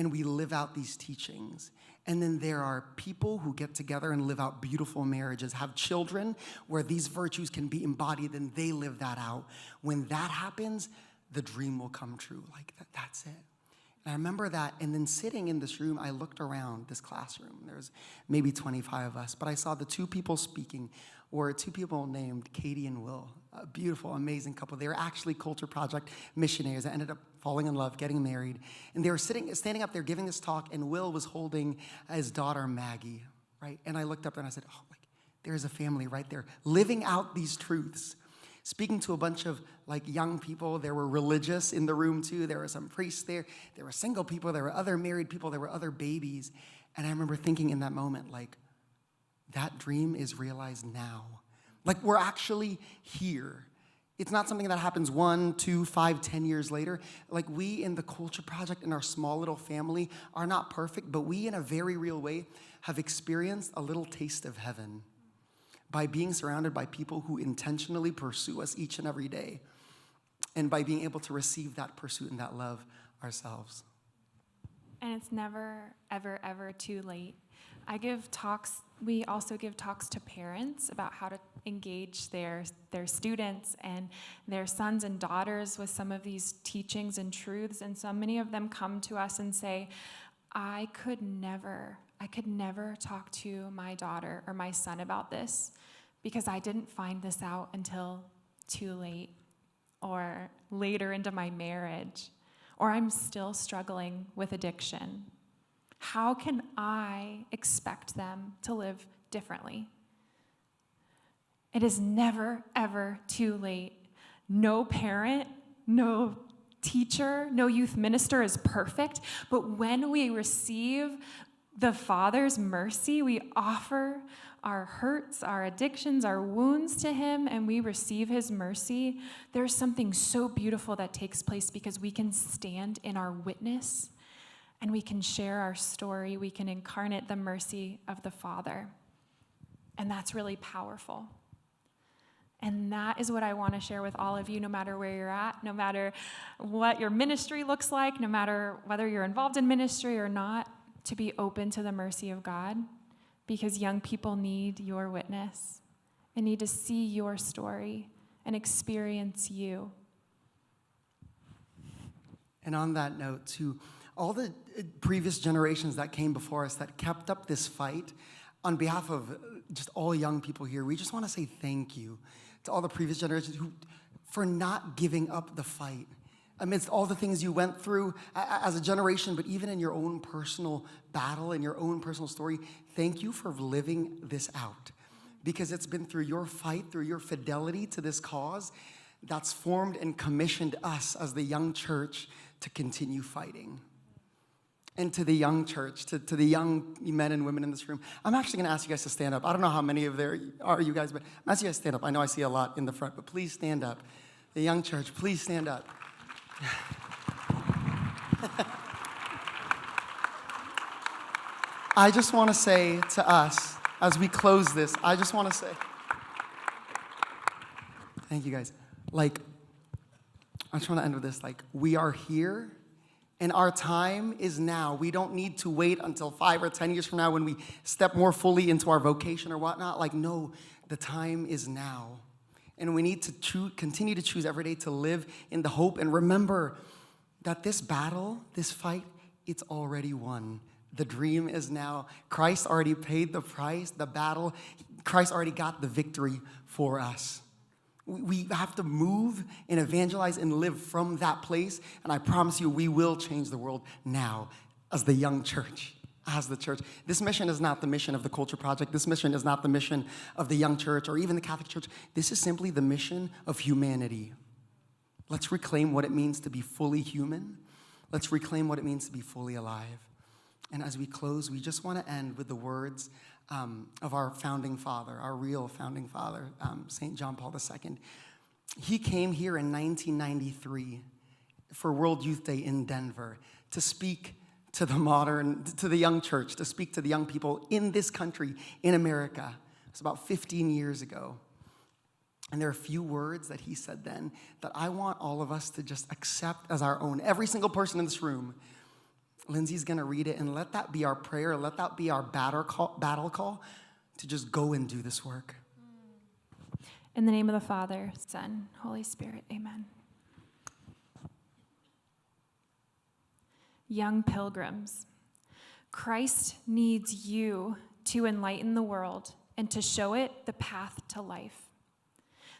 and we live out these teachings. And then there are people who get together and live out beautiful marriages, have children where these virtues can be embodied and they live that out. When that happens, the dream will come true. Like that's it. And I remember that, and then sitting in this room, I looked around this classroom. There's maybe 25 of us, but I saw the two people speaking were two people named Katie and Will, a beautiful, amazing couple. They were actually Culture Project missionaries that ended up falling in love, getting married. And they were standing up there giving this talk, and Will was holding his daughter, Maggie, right? And I looked up there and I said, oh, like, there's a family right there living out these truths. Speaking to a bunch of like young people. There were religious in the room too. There were some priests there. There were single people. There were other married people. There were other babies. And I remember thinking in that moment, like, that dream is realized now. Like, we're actually here. It's not something that happens 1, 2, 5, 10 years later. Like, we in the Culture Project in our small little family are not perfect, but we in a very real way have experienced a little taste of heaven by being surrounded by people who intentionally pursue us each and every day, and by being able to receive that pursuit and that love ourselves. And it's never, ever, ever too late. I give talks, we also give talks to parents about how to engage their students and their sons and daughters with some of these teachings and truths. And so many of them come to us and say, I could never talk to my daughter or my son about this because I didn't find this out until too late or later into my marriage, or I'm still struggling with addiction. How can I expect them to live differently? It is never, ever too late. No parent, no teacher, no youth minister is perfect, but when we receive the Father's mercy, we offer our hurts, our addictions, our wounds to him, and we receive his mercy. There's something so beautiful that takes place because we can stand in our witness and we can share our story. We can incarnate the mercy of the Father. And that's really powerful. And that is what I want to share with all of you, no matter where you're at, no matter what your ministry looks like, no matter whether you're involved in ministry or not, to be open to the mercy of God, because young people need your witness and need to see your story and experience you. And on that note, to all the previous generations that came before us that kept up this fight, on behalf of just all young people here, we just want to say thank you to all the previous generations for not giving up the fight. Amidst all the things you went through as a generation, but even in your own personal battle and your own personal story, thank you for living this out. Because it's been through your fight, through your fidelity to this cause, that's formed and commissioned us as the young church to continue fighting. And to the young church, to the young men and women in this room, I'm actually going to ask you guys to stand up. I don't know how many of there are you guys, but I'm asking you guys to stand up. I know I see a lot in the front, but please stand up. The young church, please stand up. I just want to say to us, as we close this, I just want to say, thank you guys. Like, I just want to end with this. Like, we are here, and our time is now. We don't need to wait until 5 or 10 years from now when we step more fully into our vocation or whatnot. Like, no, the time is now. And we need to continue to choose every day to live in the hope and remember that this battle, this fight, it's already won. The dream is now. Christ already paid the price, the battle. Christ already got the victory for us. We have to move and evangelize and live from that place. And I promise you, we will change the world now as the young church. As the church. This mission is not the mission of the Culture Project. This mission is not the mission of the young church or even the Catholic Church. This is simply the mission of humanity. Let's reclaim what it means to be fully human. Let's reclaim what it means to be fully alive. And as we close, we just want to end with the words of our founding father, our real founding father, St. John Paul II. He came here in 1993 for World Youth Day in Denver to speak to the young church, to speak to the young people in this country, in America. It was about 15 years ago. And there are a few words that he said then that I want all of us to just accept as our own. Every single person in this room, Lindsay's going to read it, and let that be our prayer. Let that be our battle call to just go and do this work. In the name of the Father, Son, Holy Spirit, amen. Young pilgrims, Christ needs you to enlighten the world and to show it the path to life.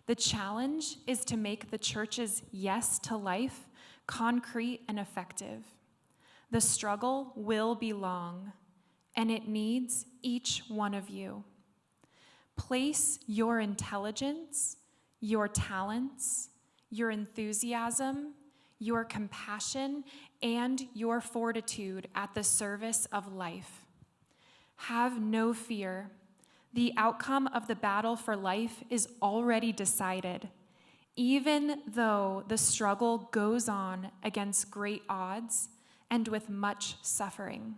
The challenge is to make the church's yes to life concrete and effective. The struggle will be long, and it needs each one of you. Place your intelligence, your talents, your enthusiasm, your compassion, and your fortitude at the service of life. Have no fear. The outcome of the battle for life is already decided, even though the struggle goes on against great odds and with much suffering.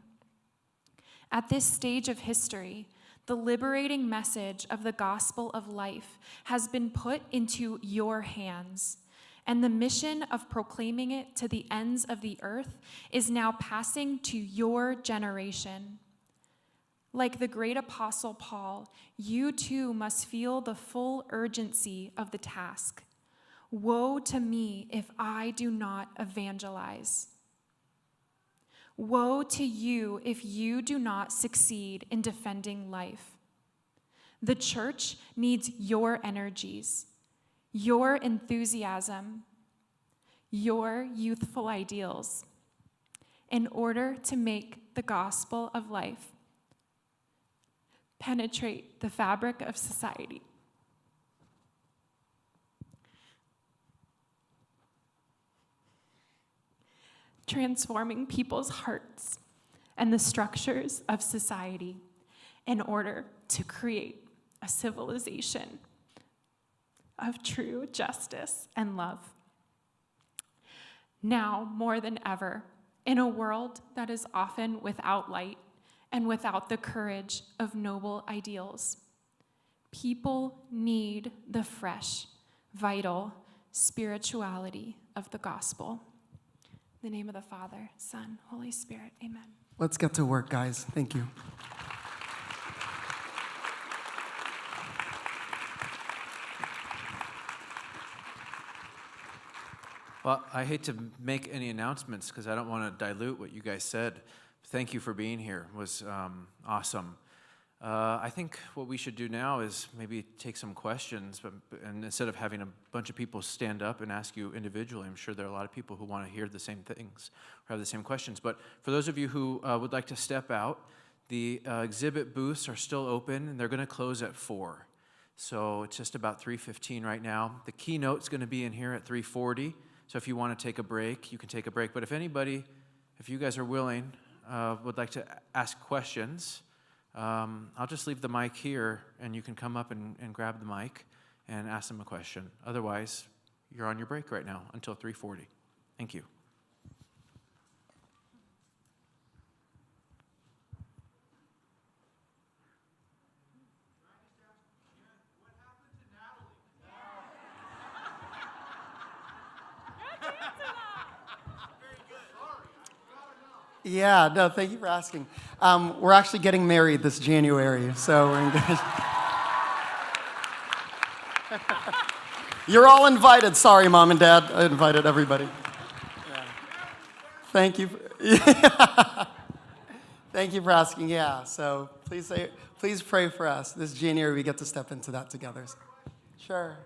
At this stage of history, the liberating message of the gospel of life has been put into your hands, and the mission of proclaiming it to the ends of the earth is now passing to your generation. Like the great apostle Paul, you too must feel the full urgency of the task. Woe to me if I do not evangelize. Woe to you if you do not succeed in defending life. The church needs your energies, your enthusiasm, your youthful ideals in order to make the gospel of life penetrate the fabric of society. Transforming people's hearts and the structures of society in order to create a civilization of true justice and love. Now, more than ever, in a world that is often without light and without the courage of noble ideals, people need the fresh, vital spirituality of the gospel. In the name of the Father, Son, Holy Spirit, amen. Let's get to work, guys. Thank you. Well, I hate to make any announcements because I don't want to dilute what you guys said. Thank you for being here. It was awesome. I think what we should do now is maybe take some questions, and instead of having a bunch of people stand up and ask you individually, I'm sure there are a lot of people who want to hear the same things or have the same questions. But for those of you who would like to step out, the exhibit booths are still open, and they're going to close at 4. So it's just about 3:15 right now. The keynote's going to be in here at 3:40. So if you want to take a break, you can take a break. But if you guys are willing, would like to ask questions, I'll just leave the mic here, and you can come up and grab the mic and ask them a question. Otherwise, you're on your break right now until 3:40. Thank you. Yeah, no, thank you for asking. We're actually getting married this January, so we're engaged. You're all invited. Sorry, Mom and Dad. I invited everybody. Yeah. Thank you. Thank you for asking. Yeah, so please pray for us. This January we get to step into that together. Sure.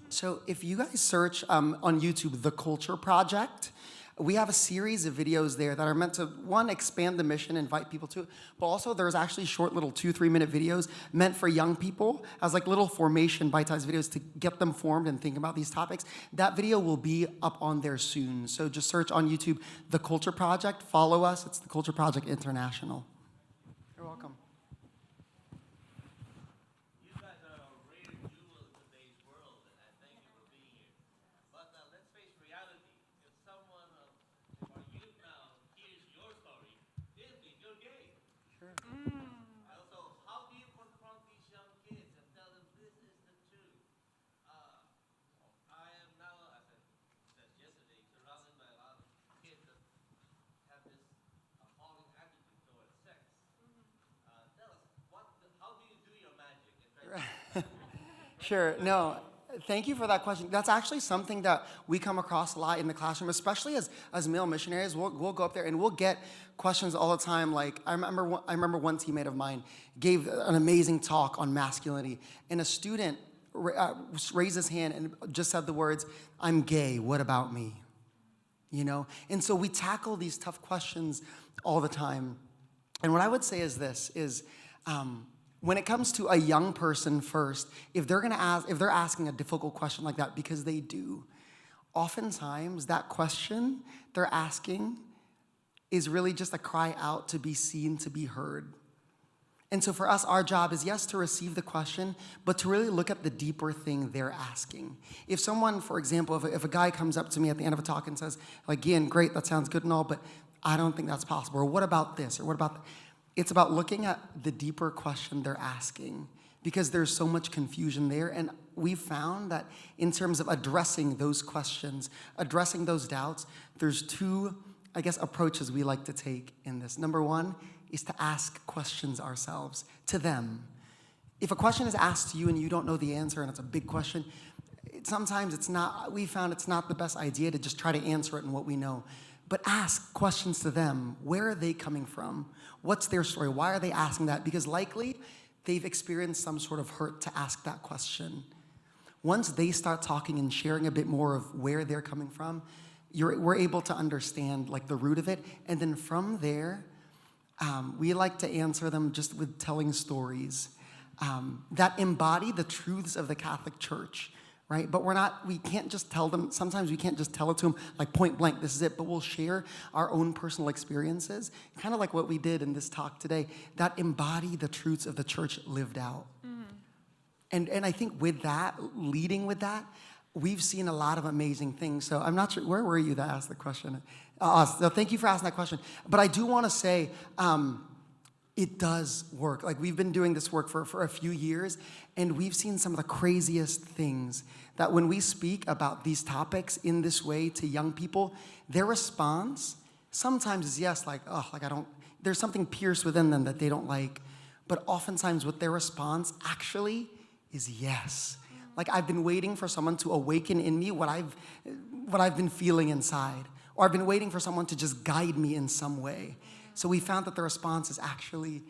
So if you guys search on YouTube, The Culture Project, we have a series of videos there that are meant to, one, expand the mission, invite people to it, but also there's actually short little 2-3 minute videos meant for young people as like little formation bite-sized videos to get them formed and think about these topics. That video will be up on there soon. So just search on YouTube, The Culture Project, follow us. It's The Culture Project International. You're welcome. Sure. No, thank you for that question. That's actually something that we come across a lot in the classroom, especially as male missionaries. We'll go up there and we'll get questions all the time. Like I remember one teammate of mine gave an amazing talk on masculinity, and a student raised his hand and just said the words, "I'm gay. What about me?" You know. And so we tackle these tough questions all the time. And what I would say is this: when it comes to a young person first, if they're asking a difficult question like that, because they do, oftentimes that question they're asking is really just a cry out to be seen, to be heard. And so for us, our job is, yes, to receive the question, but to really look at the deeper thing they're asking. If someone, for example, if a guy comes up to me at the end of a talk and says, like, Gian, great, that sounds good and all, but I don't think that's possible, or what about this, or what about that? It's about looking at the deeper question they're asking, because there's so much confusion there. And we've found that in terms of addressing those questions, addressing those doubts, there's two, I guess, approaches we like to take in this. Number one is to ask questions ourselves to them. If a question is asked to you and you don't know the answer and it's a big question, sometimes we found it's not the best idea to just try to answer it in what we know. But ask questions to them. Where are they coming from? What's their story? Why are they asking that? Because likely they've experienced some sort of hurt to ask that question. Once they start talking and sharing a bit more of where they're coming from, we're able to understand like the root of it. And then from there, we like to answer them just with telling stories that embody the truths of the Catholic Church. Right? But we can't just tell them, sometimes we can't just tell it to them like point blank, this is it, but we'll share our own personal experiences, kind of like what we did in this talk today, that embody the truths of the church lived out. Mm-hmm. And I think with that, leading with that, we've seen a lot of amazing things. So I'm not sure, where were you that asked the question? So thank you for asking that question. But I do want to say, it does work. Like we've been doing this work for a few years, and we've seen some of the craziest things that when we speak about these topics in this way to young people, their response sometimes is yes, like, oh, like there's something pierced within them that they don't like. But oftentimes what their response actually is yes. Like I've been waiting for someone to awaken in me what I've been feeling inside. Or I've been waiting for someone to just guide me in some way. So we found that the response is actually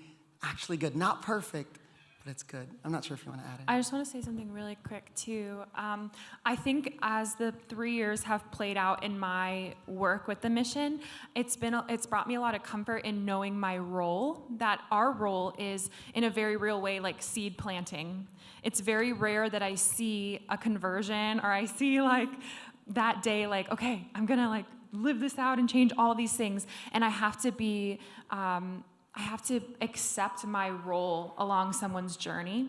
good. Not perfect, but it's good. I'm not sure if you want to add it. I just want to say something really quick, too. I think as the 3 years have played out in my work with the mission, it's brought me a lot of comfort in knowing my role, that our role is, in a very real way, like seed planting. It's very rare that I see a conversion or I see, like, that day, like, okay, I'm going to, like, live this out and change all these things. And I have to accept my role along someone's journey,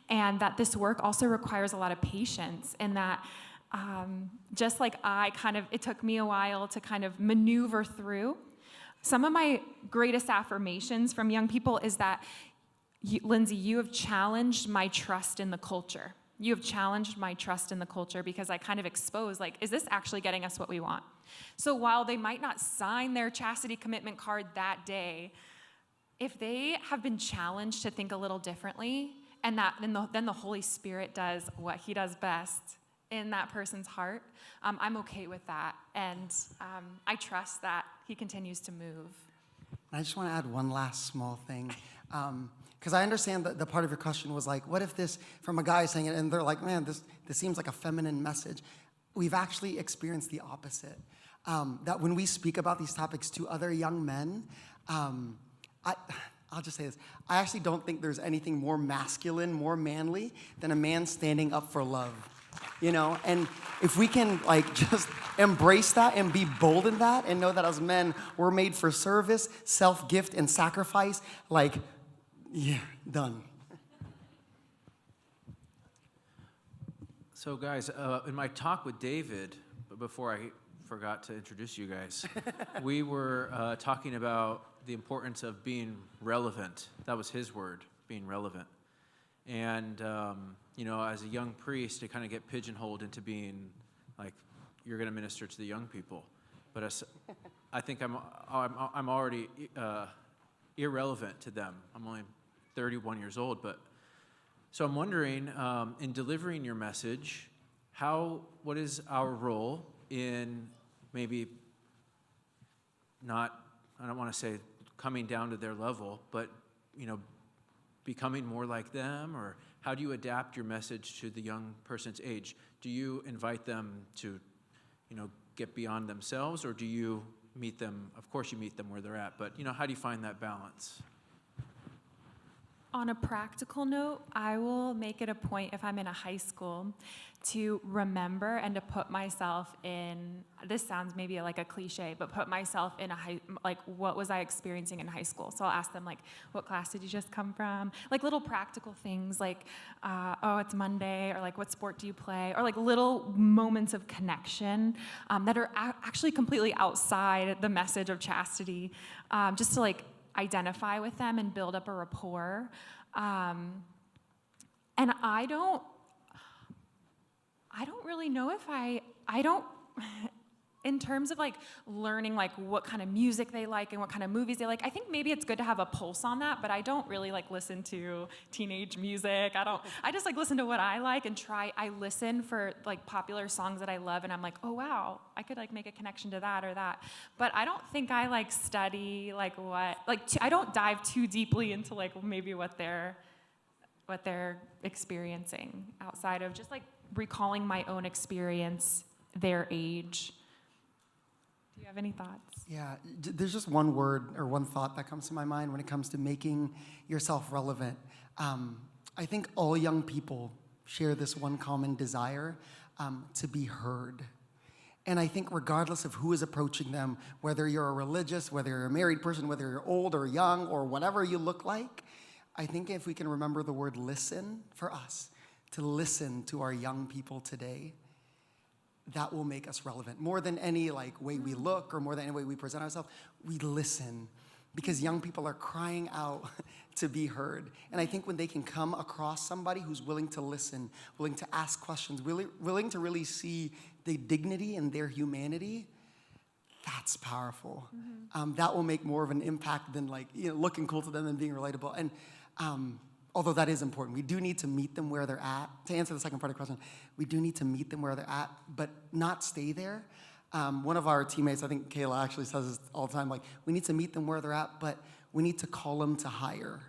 and that this work also requires a lot of patience, and that just like it took me a while to kind of maneuver through. Some of my greatest affirmations from young people is that, Lindsay, you have challenged my trust in the culture. You have challenged my trust in the culture, because I kind of expose, like, is this actually getting us what we want? So while they might not sign their chastity commitment card that day, if they have been challenged to think a little differently, and then the Holy Spirit does what he does best in that person's heart, I'm okay with that. And I trust that he continues to move. I just want to add one last small thing. Because I understand that the part of your question was like, what if this, from a guy saying it, and they're like, man, this seems like a feminine message. We've actually experienced the opposite. That when we speak about these topics to other young men, I'll just say this. I actually don't think there's anything more masculine, more manly than a man standing up for love. You know, and if we can like just embrace that and be bold in that and know that as men, we're made for service, self-gift, and sacrifice, like, yeah, done. So guys, in my talk with David, before I forgot to introduce you guys, we were talking about the importance of being relevant. That was his word, being relevant. And, you know, as a young priest, to kind of get pigeonholed into being like, you're going to minister to the young people. But I think I'm already irrelevant to them. I'm only 31 years old, but So I'm wondering, in delivering your message, what is our role in maybe not, I don't want to say coming down to their level, but, becoming more like them? Or how do you adapt your message to the young person's age? Do you invite them to, get beyond themselves, or do you meet them? Of course you meet them where they're at, but, how do you find that balance? On a practical note, I will make it a point if I'm in a high school to remember and to put myself in, this sounds maybe like a cliche, but put myself in what was I experiencing in high school? So I'll ask them, what class did you just come from? Little practical things it's Monday, or what sport do you play? Or little moments of connection that are actually completely outside the message of chastity, just to identify with them and build up a rapport. And I don't really know if I don't, in terms of learning what kind of music they like and what kind of movies they like, I think maybe it's good to have a pulse on that, but I don't really listen to teenage music. I just listen to what I like and I listen for popular songs that I love, and I'm oh wow, I could make a connection to that or that. But I don't think I study I don't dive too deeply into maybe what they're experiencing outside of just recalling my own experience, their age. Do you have any thoughts? Yeah, there's just one word or one thought that comes to my mind when it comes to making yourself relevant. I think all young people share this one common desire, to be heard. And I think regardless of who is approaching them, whether you're a religious, whether you're a married person, whether you're old or young or whatever you look like, I think if we can remember the word listen for us, to listen to our young people today, that will make us relevant. More than any way we look or more than any way we present ourselves, we listen, because young people are crying out to be heard. And I think when they can come across somebody who's willing to listen, willing to ask questions, willing to really see the dignity in their humanity, that's powerful. That will make more of an impact than looking cool to them and being relatable. And although that is important, we do need to meet them where they're at. To answer the second part of the question, we do need to meet them where they're at, but not stay there. One of our teammates, I think Kayla actually says this all the time, we need to meet them where they're at, but we need to call them to higher,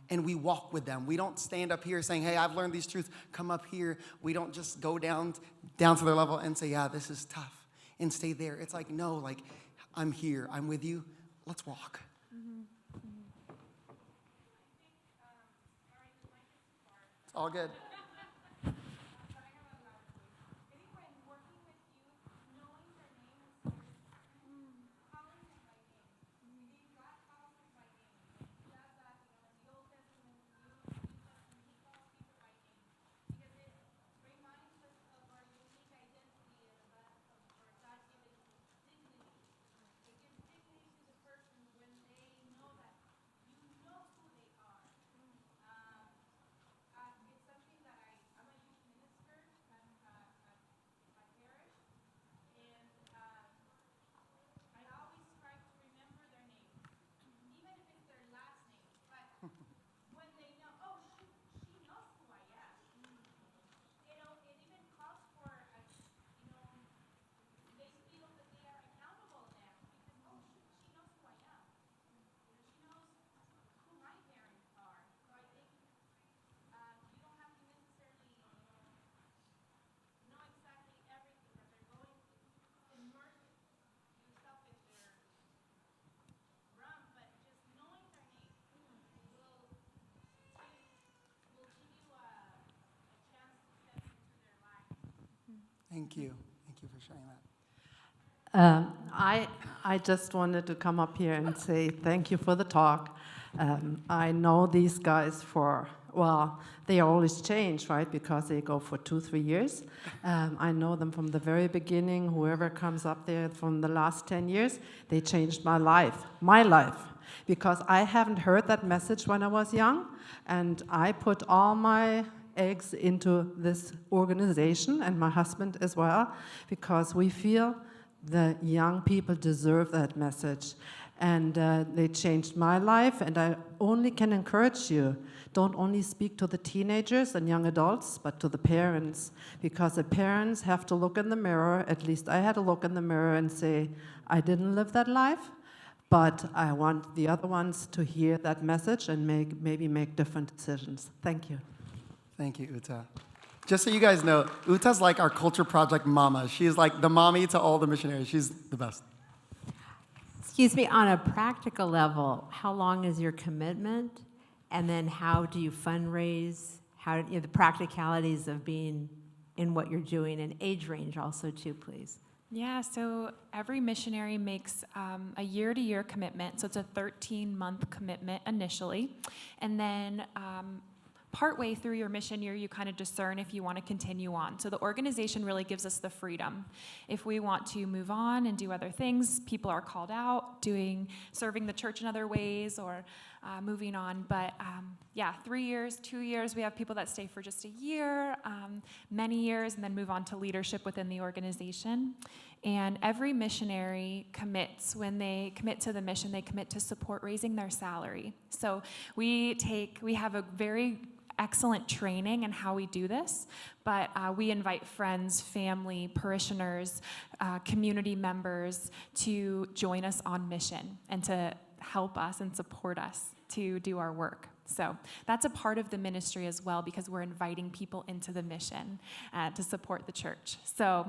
And we walk with them. We don't stand up here saying, hey, I've learned these truths, come up here. We don't just go down to their level and say, yeah, this is tough, and stay there. It's no, I'm here, I'm with you, let's walk. It's all good. Thank you. Thank you for sharing that. I just wanted to come up here and say thank you for the talk. I know these guys they always change, right? Because they go for 2-3 years. I know them from the very beginning. Whoever comes up there from the last 10 years, they changed my life. Because I haven't heard that message when I was young, and I put all my eggs into this organization, and my husband as well, because we feel the young people deserve that message. and they changed my life. And I only can encourage you, don't only speak to the teenagers and young adults, but to the parents, because the parents have to look in the mirror. At least I had to look in the mirror and say, I didn't live that life, but I want the other ones to hear that message and maybe make different decisions. Thank you. Thank you, Uta. Just so you guys know, Uta's like our culture project mama. She's like the mommy to all the missionaries. She's the best. Excuse me, on a practical level, how long is your commitment? And then how do you fundraise? How the practicalities of being in what you're doing, and age range also too, please. Yeah, so every missionary makes a year-to-year commitment. So it's a 13-month commitment initially. And then partway through your mission year, you kind of discern if you want to continue on. So the organization really gives us the freedom. If we want to move on and do other things, people are called out, serving the church in other ways, or moving on. But 3 years, 2 years, we have people that stay for just a year, many years, and then move on to leadership within the organization. And every missionary commits, when they commit to the mission, they commit to support raising their salary. So we have a very excellent training in how we do this, but we invite friends, family, parishioners, community members to join us on mission and to help us and support us to do our work. So that's a part of the ministry as well, because we're inviting people into the mission to support the church. So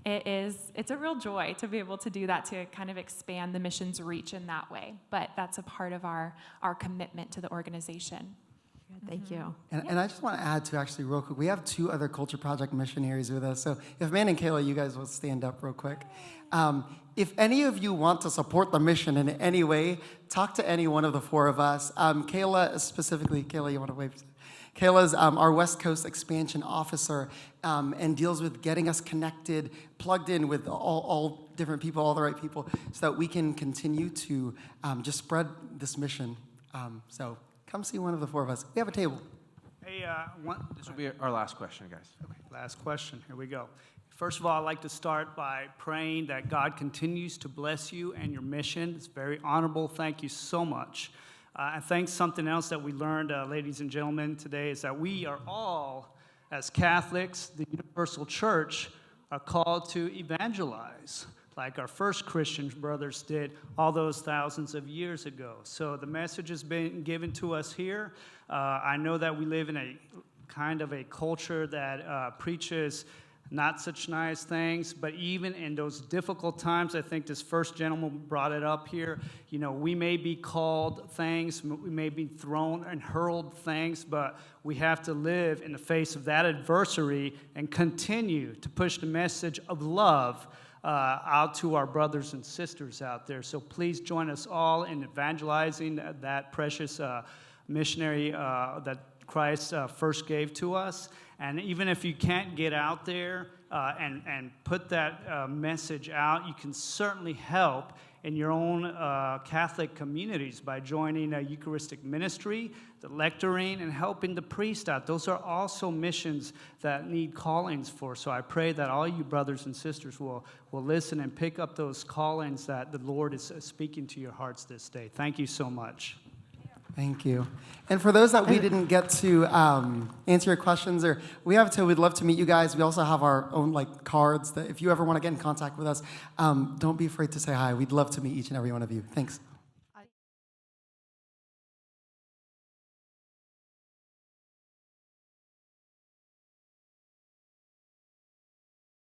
it's a real joy to be able to do that, to kind of expand the mission's reach in that way. But that's a part of our commitment to the organization. Thank you. And I just want to add to, actually, real quick, we have 2 other Culture Project missionaries with us. So if Man and Kayla, you guys will stand up real quick. If any of you want to support the mission in any way, talk to any one of the 4 of us. Kayla specifically, Kayla, you want to wave? Kayla's our West Coast expansion officer and deals with getting us connected, plugged in with all different people, all the right people, so that we can continue to just spread this mission. So come see one of the 4 of us. We have a table. Hey, This will be our last question, guys. Okay, last question. Here we go. First of all, I'd like to start by praying that God continues to bless you and your mission. It's very honorable. Thank you so much. I think something else that we learned, ladies and gentlemen, today is that we are all, as Catholics, the universal church, are called to evangelize, like our first Christian brothers did all those thousands of years ago. So the message has been given to us here. I know that we live in a kind of a culture that preaches not such nice things, but even in those difficult times, I think this first gentleman brought it up here, we may be called things, we may be thrown and hurled things, but we have to live in the face of that adversary and continue to push the message of love out to our brothers and sisters out there. So please join us all in evangelizing that precious missionary that Christ first gave to us. And even if you can't get out there and put that message out, you can certainly help in your own Catholic communities by joining a Eucharistic ministry, the lecturing, and helping the priest out. Those are also missions that need callings for. So I pray that all you brothers and sisters will listen and pick up those callings that the Lord is speaking to your hearts this day. Thank you so much. Thank you. And for those that we didn't get to answer your questions, or we'd love to meet you guys. We also have our own cards that if you ever want to get in contact with us, don't be afraid to say hi. We'd love to meet each and every one of you. Thanks.